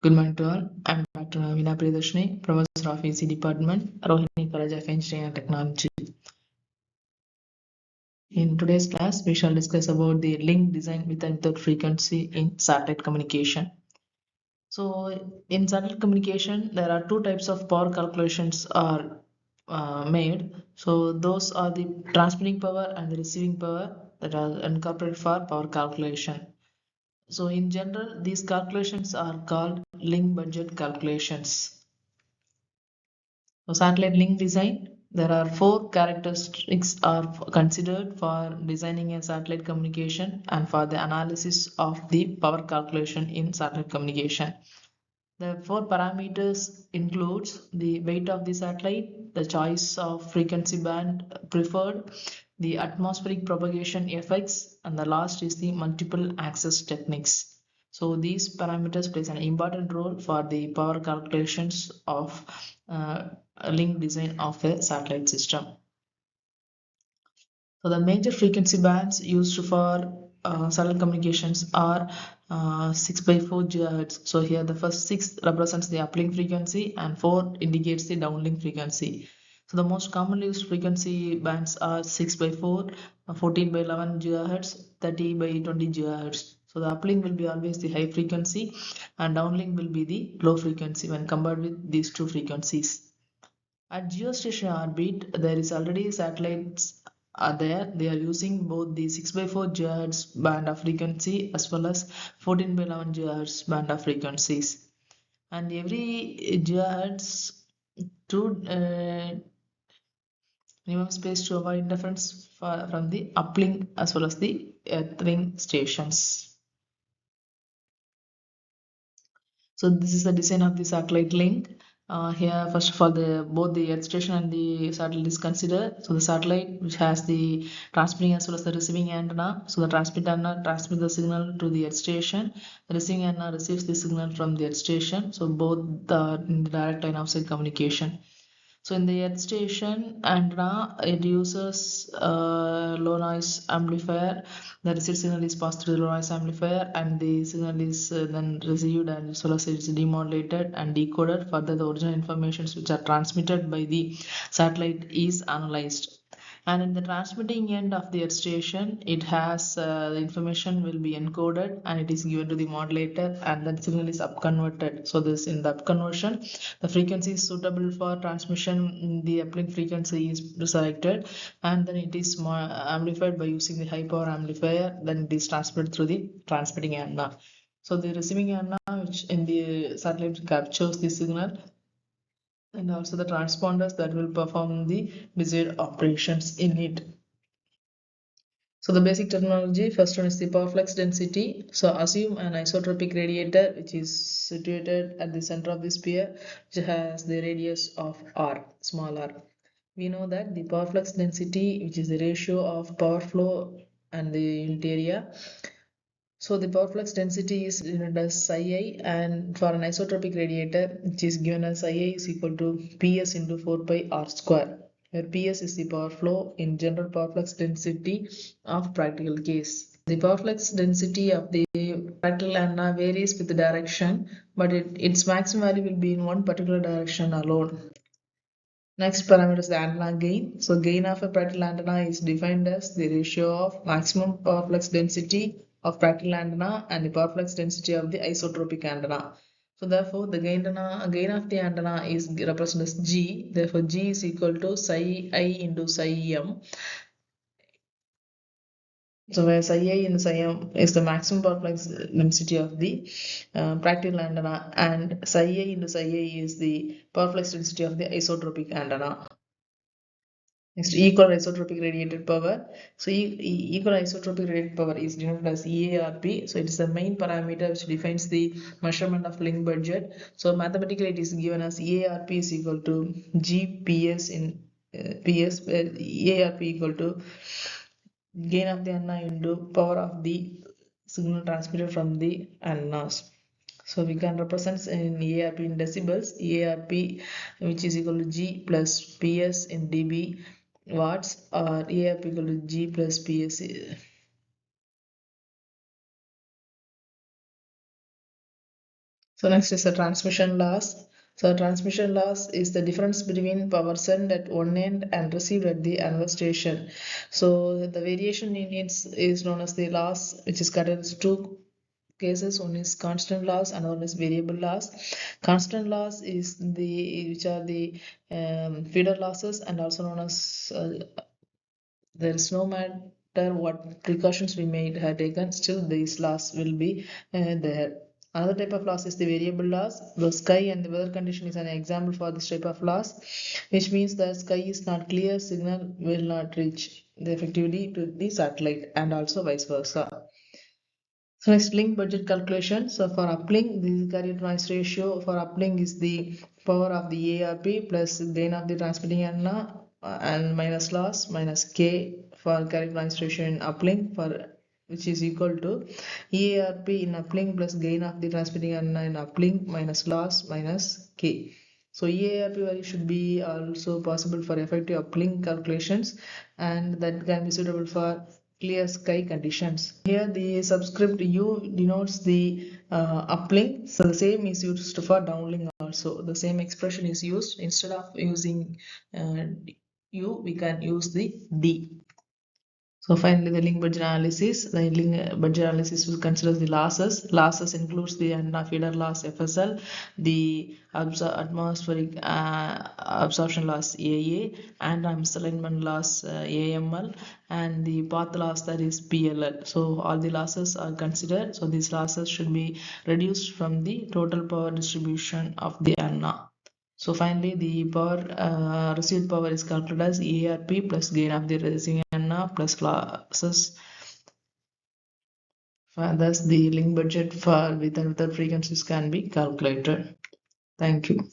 Good morning to all. I'm Dr. Navina Priyadarshini, Professor of EC Department, Rohini College of Engineering and Technology. In today's class, we shall discuss about the link design with and without frequency in satellite communication. So, in satellite communication, there are two types of power calculations are made. So, those are the transmitting power and the receiving power that are incorporated for power calculation. So, in general, these calculations are called link budget calculations. So satellite link design, there are four characteristics are considered for designing a satellite communication and for the analysis of the power calculation in satellite communication. The four parameters includes the weight of the satellite, the choice of frequency band preferred, the atmospheric propagation effects, and the last is the multiple access techniques. So these parameters plays an important role for the power calculations of link design of a satellite system. So the major frequency bands used for satellite communications are 6 by 4 GHz. So here the first 6 represents the uplink frequency and 4 indicates the downlink frequency. So the most commonly used frequency bands are 6 by 4, 14 by 11 GHz, 30 by 20 GHz. So the uplink will be always the high frequency and downlink will be the low frequency when compared with these two frequencies. At geostationary orbit, there is already satellites are there. They are using both the 6 by 4 GHz band of frequency as well as 14 by 11 GHz band of frequencies. And every GHz to minimum space to avoid interference from the uplink as well as the earthlink stations. So this is the design of the satellite link. Here, first of all, both the earth station and the satellite is considered. So the satellite, which has the transmitting as well as the receiving antenna. So the transmitter antenna transmits the signal to the earth station. The receiving antenna receives the signal from the earth station. So both are in the direct line of sight communication. So in the earth station antenna, it uses low noise amplifier. The receipt signal is passed through the low noise amplifier, and the signal is then received and as well as it's demodulated and decoded. Further, the original informations which are transmitted by the satellite is analyzed. And in the transmitting end of the earth station, it has the information will be encoded and it is given to the modulator, and the signal is upconverted. So this in the upconversion, the frequency is suitable for transmission. The uplink frequency is selected, and then it is amplified by using the high power amplifier. Then it is transmitted through the transmitting antenna. So the receiving antenna, which in the satellite captures the signal, and also the transponders that will perform the desired operations in it. So the basic terminology, first one is the power flux density. So assume an isotropic radiator which is situated at the center of the sphere, which has the radius of r, small r. We know that the power flux density, which is the ratio of power flow and the unit area. So the power flux density is denoted as psi I, and for an isotropic radiator, which is given as psi I is equal to Ps into 4 pi r square, where Ps is the power flow in general power flux density of practical case. The power flux density of the practical antenna varies with the direction, but its maximum value will be in one particular direction alone. Next parameter is the antenna gain. So gain of a practical antenna is defined as the ratio of maximum power flux density of practical antenna and the power flux density of the isotropic antenna. So therefore the gain of the antenna is represented as G. Therefore G is equal to psi I into psi m. So where psi I and psi m is the maximum power flux density of the practical antenna, and psi I into psi I is the power flux density of the isotropic antenna. Next, equal isotropic radiated power. So equal isotropic radiated power is denoted as EARP. So it is the main parameter which defines the measurement of link budget. So mathematically it is given as EARP is equal to GPS in PS, where EARP equal to gain of the antenna into power of the signal transmitted from the antennas. So we can represent in EARP in decibels, EARP which is equal to G plus PS in dB watts, or EARP equal to G plus PS. So next is the transmission loss. So transmission loss is the difference between power sent at one end and received at the another station. So the variation in it is known as the loss, which is cut into two cases. One is constant loss and one is variable loss. Constant loss is the which are the feeder losses and also known as there is no matter what precautions we may have taken, still these loss will be there. Another type of loss is the variable loss. The sky and the weather condition is an example for this type of loss, which means the sky is not clear, signal will not reach effectively to the satellite and also vice versa. So next link budget calculation. So for uplink, the carrier noise ratio for uplink is the power of the ARP plus gain of the transmitting antenna and minus loss minus K for carrier noise ratio in uplink for which is equal to EARP in uplink plus gain of the transmitting antenna in uplink minus loss minus K. So EARP value should be also possible for effective uplink calculations and that can be suitable for clear sky conditions. Here the subscript U denotes the uplink, so the same is used for downlink also. The same expression is used instead of using uh, U, we can use the D. So finally, the link budget analysis. The link budget analysis will consider the losses. Losses includes the antenna feeder loss (FSL), the atmospheric absorption loss (AA), and misalignment loss (AML), and the path loss that is PLL. So all the losses are considered. So these losses should be reduced from the total power distribution of the antenna. So finally, the power received power is calculated as EARP plus gain of the receiving antenna plus losses. Thus, the link budget for with and without frequencies can be calculated. Thank you.